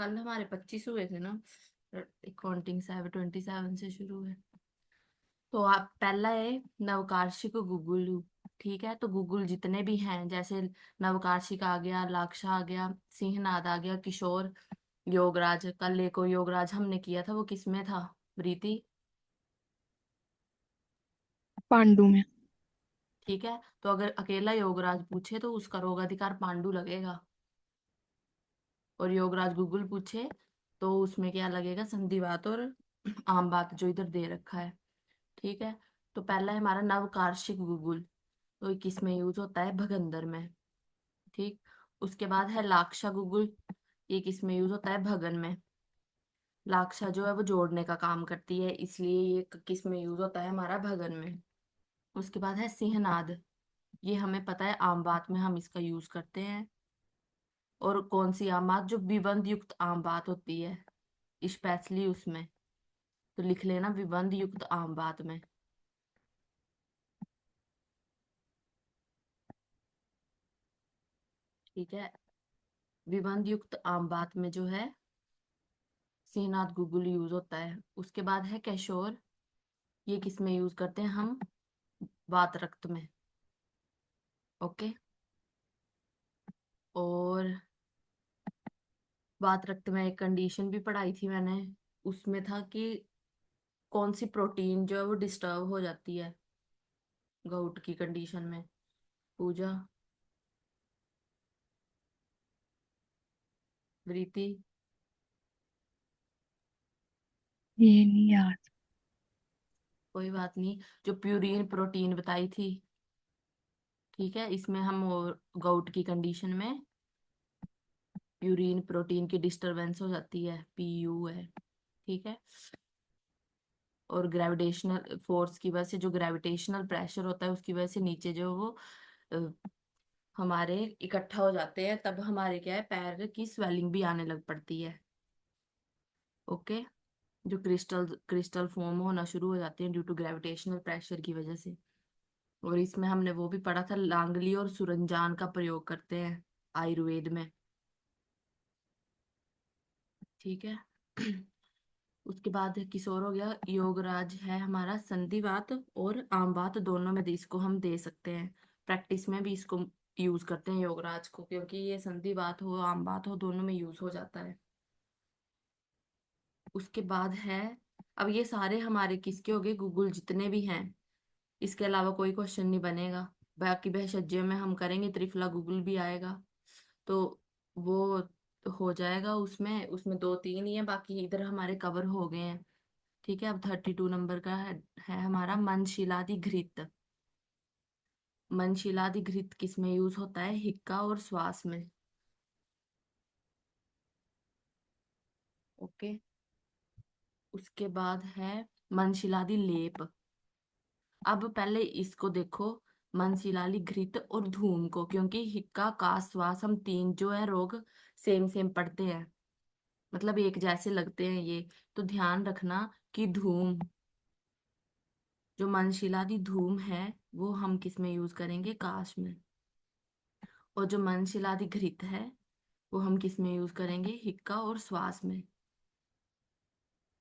कल हमारे 25 हुए थे ना। काउंटिंग 27 से शुरू है। तो आप पहला है नवकार्षिक गुगुल। ठीक है, तो गुगुल जितने भी हैं, जैसे नवकार्षिक आ गया, लाक्षा आ गया, सिंहनाद आ गया, किशोर, योगराज। कल एक और योगराज हमने किया था, वो किसमें था प्रीति? पांडु में। ठीक है, तो अगर अकेला योगराज पूछे तो उसका रोगाधिकार पांडु लगेगा। और योगराज गुगुल पूछे तो उसमें क्या लगेगा? संधिवात और आम बात जो इधर दे रखा है। ठीक है, तो पहला है हमारा नवकार्षिक गुगुल। तो ये किस में यूज होता है? भगंदर में। ठीक। उसके बाद है लाक्षा गुगुल। ये किस में यूज होता है? भगन में। लाक्षा जो है वो जोड़ने का काम करती है, इसलिए ये किस में यूज होता है? हमारा भगन में। उसके बाद है सिंहनाद। ये हमें पता है, आम बात में हम इसका यूज करते हैं। और कौन सी आम बात? जो विबंध युक्त आम बात होती है, स्पेशली उसमें। तो लिख लेना विबंध युक्त आम बात में। ठीक है, विबंध युक्त आम बात में जो है सिंहनाद गुगुल यूज होता है। उसके बाद है कैशोर। ये किस में यूज करते हैं हम? वात रक्त में। ओके। और वात रक्त में एक कंडीशन भी पढ़ाई थी मैंने। उसमें था कि कौन सी प्रोटीन जो है वो डिस्टर्ब हो जाती है गाउट की कंडीशन में। पूजा, प्रीति। ये नहीं याद। कोई बात नहीं। जो प्यूरिन प्रोटीन बताई थी। ठीक है, इसमें हम गाउट की कंडीशन में यूरिन प्रोटीन की डिस्टरबेंस हो जाती है, पीयू है। ठीक है। और ग्रेविटेशनल फोर्स की वजह से, जो ग्रेविटेशनल प्रेशर होता है उसकी वजह से नीचे जो वो अ, हमारे इकट्ठा हो जाते हैं, तब हमारे क्या है, पैर की स्वेलिंग भी आने लग पड़ती है। ओके। जो क्रिस्टल क्रिस्टल फॉर्म होना शुरू हो जाते हैं ड्यू टू ग्रेविटेशनल प्रेशर की वजह से। और इसमें हमने वो भी पढ़ा था, लांगली और सुरंजान का प्रयोग करते हैं आयुर्वेद में। ठीक है। उसके बाद किशोर हो गया। योगराज है हमारा संधिवात और आम बात दोनों में इसको हम दे सकते हैं। प्रैक्टिस में भी इसको यूज करते हैं योगराज को, क्योंकि ये संधिवात हो आम बात हो दोनों में यूज हो जाता है। उसके बाद है, अब ये सारे हमारे किसके हो गए? गूगल जितने भी हैं। इसके अलावा कोई क्वेश्चन नहीं बनेगा। बाकी भैषज्य में हम करेंगे, त्रिफला गूगल भी आएगा। तो वो हो जाएगा। उसमें उसमें दो तीन ही है, बाकी इधर हमारे कवर हो गए हैं। ठीक है, अब 32 नंबर का है हमारा मनशिलादि घृत। मनशिलादि घृत किस में यूज होता है? हिक्का और श्वास में। ओके। उसके बाद है मनशिलादि लेप। अब पहले इसको देखो, मनशिलादि घृत और धूम को, क्योंकि हिक्का का श्वास हम तीन जो है रोग सेम सेम पढ़ते हैं, मतलब एक जैसे लगते हैं ये। तो ध्यान रखना कि धूम, जो मनशिलादि धूम है वो हम किस में यूज करेंगे? काश में। और जो मनशिलादि घृत है वो हम किस में यूज करेंगे? हिक्का और श्वास में।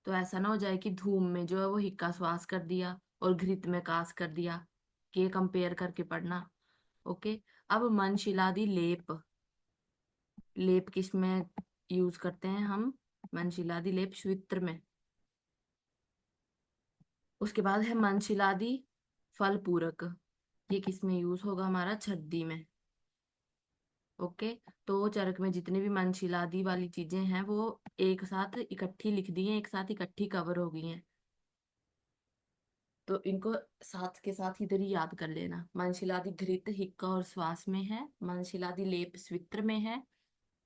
तो ऐसा ना हो जाए कि धूम में जो है वो हिक्का श्वास कर दिया और घृत में कास कर दिया। ये कंपेयर करके पढ़ना। ओके। अब मनशिलादि लेप। लेप किस में यूज करते हैं हम? मनशिलादि लेप श्वित्र में। उसके बाद है मनशिलादि फल पूरक। ये किस में यूज होगा? हमारा छद्दी में। ओके। तो चरक में जितने भी मनशिलादि वाली चीजें हैं वो एक साथ इकट्ठी लिख दी हैं, एक साथ इकट्ठी कवर हो गई हैं। तो इनको साथ के साथ इधर ही याद कर लेना। मनशिलादि घृत हिक्का और श्वास में है। मनशिलादि लेप स्वित्र में है।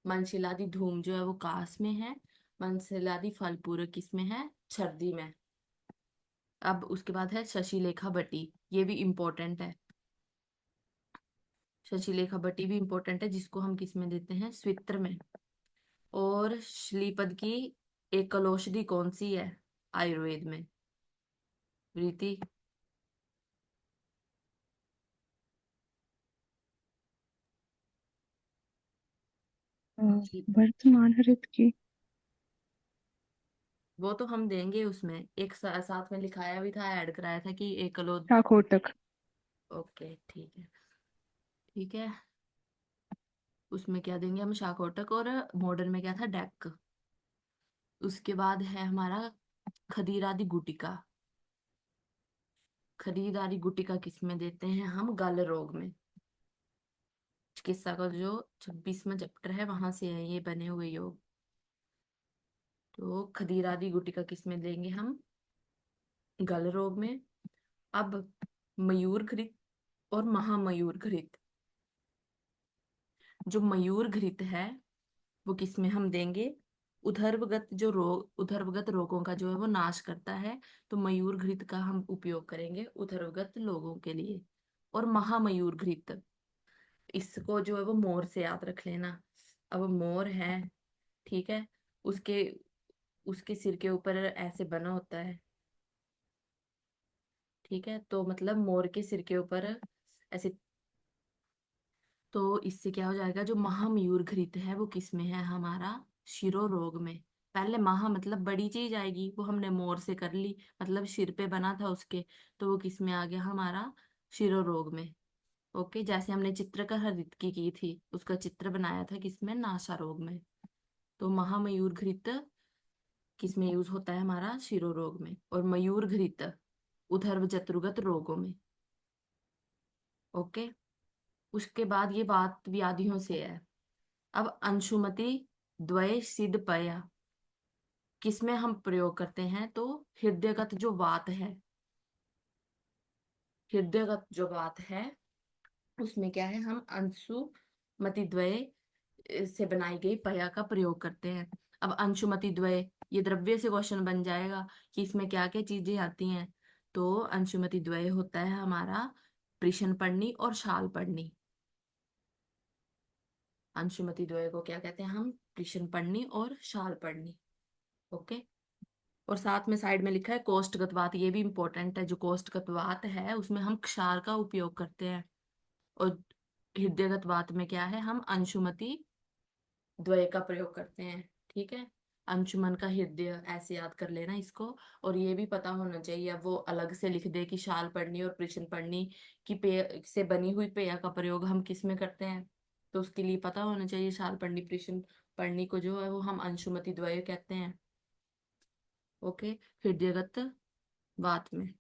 मनशिलादि धूम जो है वो कास में है। मनशिलादि फल पूरक किसमें है? छर्दी में। अब उसके बाद है शशिलेखा बटी। ये भी इम्पोर्टेंट है। शशिलेखा बटी भी इम्पोर्टेंट है, जिसको हम किस में देते हैं? स्वित्र में। और श्लीपद की एकल औषधि कौन सी है आयुर्वेद में? प्रीति। वर्तमान हरित की। वो तो हम देंगे उसमें, एक साथ में लिखाया भी था, ऐड कराया था कि एकलोद। शाखोटक। ओके ठीक है। ठीक है, उसमें क्या देंगे हम, शाकोटक। और मॉडर्न में क्या था, डेक। उसके बाद है हमारा खदीरादी गुटिका। खदीरादी गुटिका किस में देते हैं हम, गल रोग में। चिकित्सा का जो 26वां चैप्टर है वहां से है ये बने हुए योग। तो खदीरादी गुटिका किस में देंगे हम, गल रोग में। अब मयूर घृत और महामयूर घृत। जो मयूर घृत है वो किस में हम देंगे, उदरवगत जो रोग, उदरवगत रोगों का जो है वो नाश करता है। तो मयूर घृत का हम उपयोग करेंगे उदरवगत लोगों के लिए। और महामयूर घृत, इसको जो है वो मोर से याद रख लेना। अब मोर है, ठीक है, उसके उसके सिर के ऊपर ऐसे बना होता है, ठीक है, तो मतलब मोर के सिर के ऊपर ऐसे। तो इससे क्या हो जाएगा, जो महामयूर घृत है वो किस में है हमारा, शिरो रोग में। पहले महा मतलब बड़ी चीज आएगी, वो हमने मोर से कर ली, मतलब सिर पे बना था उसके। तो वो किस में आ गया हमारा, शिरो रोग में। ओके, जैसे हमने चित्रकार की थी, उसका चित्र बनाया था किसमें, नासा रोग में। तो महामयूर घृत किस में यूज होता है हमारा, शिरो रोग में। और मयूर घृत उधर्व जत्रुगत रोगों में। ओके, उसके बाद ये बात व्याधियों से है। अब अंशुमति द्वय सिद्ध पया किसमें हम प्रयोग करते हैं, तो हृदयगत जो वात है, हृदयगत जो वात है उसमें क्या है, हम अंशुमति द्वय से बनाई गई पया का प्रयोग करते हैं। अब अंशुमति द्वय, ये द्रव्य से क्वेश्चन बन जाएगा कि इसमें क्या क्या चीजें आती हैं। तो अंशुमति द्वय होता है हमारा कृष्ण पढ़नी और शाल पढ़नी। अंशुमति द्वय को क्या कहते हैं हम, कृष्ण पढ़नी और शाल पढ़नी। ओके, और साथ में साइड में लिखा है कोष्ठगत वात, ये भी इंपॉर्टेंट है। जो कोष्ठगत वात है उसमें हम क्षार का उपयोग करते हैं। और हृदयगत वात में क्या है, हम अंशुमति द्वय का प्रयोग करते हैं। ठीक है, अंशुमन का हृदय ऐसे याद कर लेना इसको। और ये भी पता होना चाहिए, अब वो अलग से लिख दे कि शाल पढ़नी और कृष्ण पढ़नी की पेय से बनी हुई पेय का प्रयोग हम किस में करते हैं। तो उसके लिए पता होना चाहिए, शाल पढ़नी कृष्ण पढ़नी को जो है वो हम अंशुमति द्वय कहते हैं। ओके, हृदयगत वात में।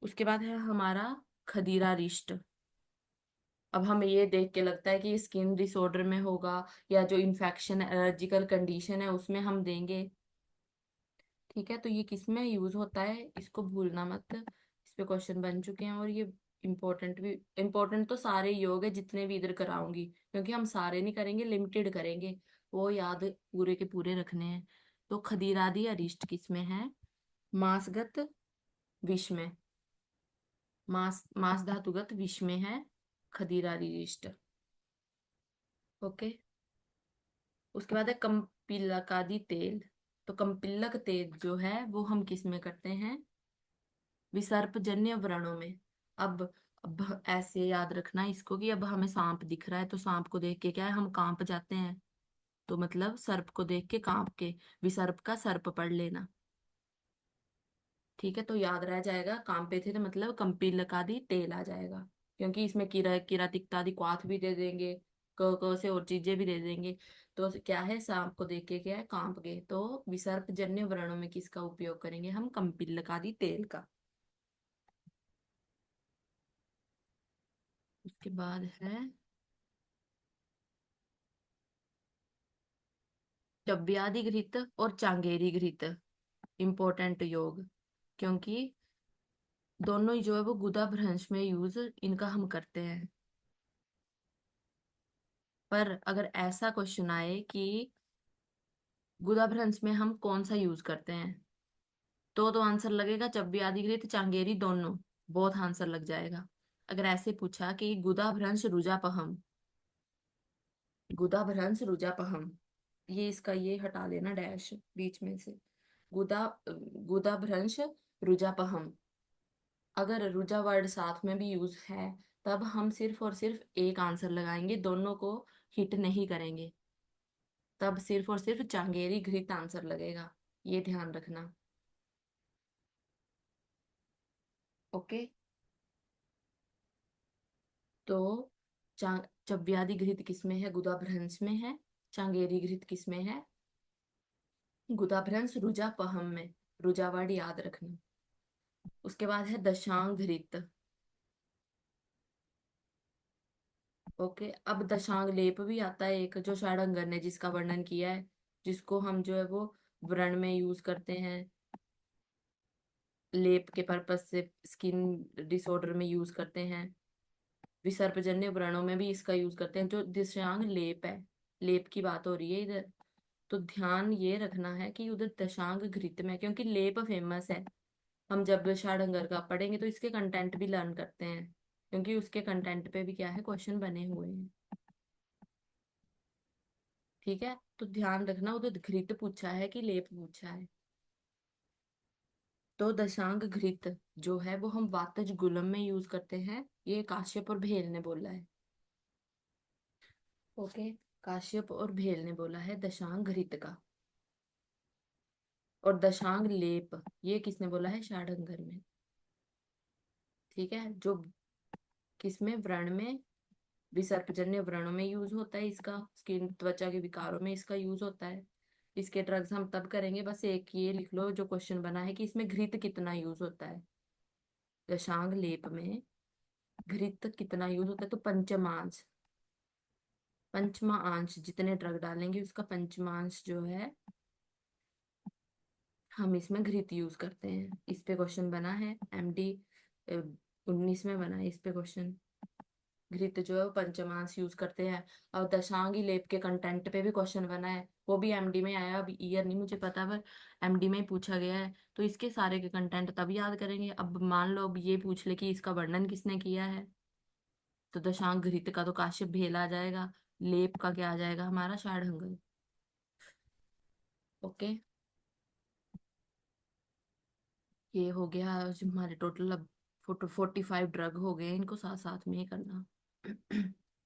उसके बाद है हमारा खदीरा रिष्ट। अब हमें ये देख के लगता है कि स्किन डिसऑर्डर में होगा, या जो इन्फेक्शन एलर्जिकल कंडीशन है उसमें हम देंगे। ठीक है, तो ये किस में यूज होता है, इसको भूलना मत, इस पे क्वेश्चन बन चुके हैं। और ये इम्पोर्टेंट भी, इम्पोर्टेंट तो सारे योग है जितने भी इधर कराऊंगी, क्योंकि हम सारे नहीं करेंगे, लिमिटेड करेंगे। वो याद पूरे के पूरे रखने हैं। तो खदीरादि अरिष्ट किस में है, मांसगत विष में। मांस धातुगत विष में है खदीरादि अरिष्ट। ओके, उसके बाद है कंपिलकादि तेल। तो कंपिलक तेल जो है वो हम किस में करते हैं, विसर्पजन्य व्रणों में। अब ऐसे याद रखना इसको कि अब हमें सांप दिख रहा है, तो सांप को देख के क्या है, हम कांप जाते हैं। तो मतलब सर्प को देख के कांप के, विसर्प का सर्प पढ़ लेना। ठीक है, तो याद रह जाएगा, कांपे थे तो मतलब कंपिलकादि तेल आ जाएगा। क्योंकि इसमें किरातिक्तादि क्वाथ भी दे देंगे, क से और चीजें भी दे देंगे। तो क्या है, सांप को देख के क्या है, कांप गए। तो विसर्पजन्य व्रणों में किसका उपयोग करेंगे हम, कंपिलकादि तेल का। उसके बाद है चव्यादि घृत और चांगेरी घृत, इंपॉर्टेंट योग। क्योंकि दोनों ही जो है वो गुदा भ्रंश में यूज इनका हम करते हैं। पर अगर ऐसा क्वेश्चन आए कि गुदा भ्रंश में हम कौन सा यूज करते हैं, तो आंसर लगेगा चव्यादि घृत चांगेरी दोनों, बहुत आंसर लग जाएगा। अगर ऐसे पूछा कि गुदा भ्रंश रुजापहम, गुदा भ्रंश रुजापहम, ये इसका ये हटा लेना डैश बीच में से। गुदा गुदा भ्रंश रुजापहम, अगर रुजा वर्ड साथ में भी यूज है तब हम सिर्फ और सिर्फ एक आंसर लगाएंगे, दोनों को हिट नहीं करेंगे। तब सिर्फ और सिर्फ चांगेरी घृत आंसर लगेगा। ये ध्यान रखना। ओके। तो चा चव्याधि घृत किसमें है? गुदाभ्रंश में है। चांगेरी घृत किसमें है? गुदाभ्रंश रुजापहम में। रुजावाड़ याद रखना। उसके बाद है दशांग घृत। ओके, अब दशांग लेप भी आता है एक, जो षडांगर ने जिसका वर्णन किया है, जिसको हम जो है वो व्रण में यूज करते हैं, लेप के पर्पज से, स्किन डिसऑर्डर में यूज करते हैं, विसर्पजन्य व्रणों में भी इसका यूज करते हैं, जो दशांग लेप है। लेप की बात हो रही है इधर। तो ध्यान ये रखना है कि उधर दशांग घृत में, क्योंकि लेप फेमस है। हम जब षडांगर का पढ़ेंगे तो इसके कंटेंट भी लर्न करते हैं, क्योंकि उसके कंटेंट पे भी क्या है, क्वेश्चन बने हुए हैं। ठीक है, तो ध्यान रखना उधर घृत पूछा है कि लेप पूछा है। तो दशांग घृत जो है वो हम वातज गुलम में यूज करते हैं, ये काश्यप और भेल ने बोला है। ओके, काश्यप और भेल ने बोला है दशांग घृत का। और दशांग लेप ये किसने बोला है? षडांगर में। ठीक है, जो किसमें, व्रण में, विसर्पजन्य व्रणों में यूज होता है इसका, स्किन त्वचा के विकारों में इसका यूज होता है। इसके ड्रग्स हम तब करेंगे, बस एक ये लिख लो जो क्वेश्चन बना है कि इसमें घृत कितना यूज होता है। दशांग लेप में घृत कितना यूज होता है? तो पंचमांश, पंचमा अंश जितने ड्रग डालेंगे उसका पंचमांश जो है, हम इसमें घृत यूज करते हैं। इस पे क्वेश्चन बना है, MD 19 में बना है इस पे क्वेश्चन। घृत जो है वो पंचमांश यूज करते हैं। और दशांगी लेप के कंटेंट पे भी क्वेश्चन बना है, वो भी MD में आया, अभी ईयर नहीं मुझे पता, पर MD में ही पूछा गया है। तो इसके सारे के कंटेंट तब याद करेंगे। अब मान लो अब ये पूछ ले कि इसका वर्णन किसने किया है, तो दशांग घृत का तो काश्यप भेल आ जाएगा। लेप का क्या आ जाएगा? हमारा षडांगर। ओके, ये हो गया जो हमारे टोटल अब 45 ड्रग हो गए, इनको साथ साथ में ही करना।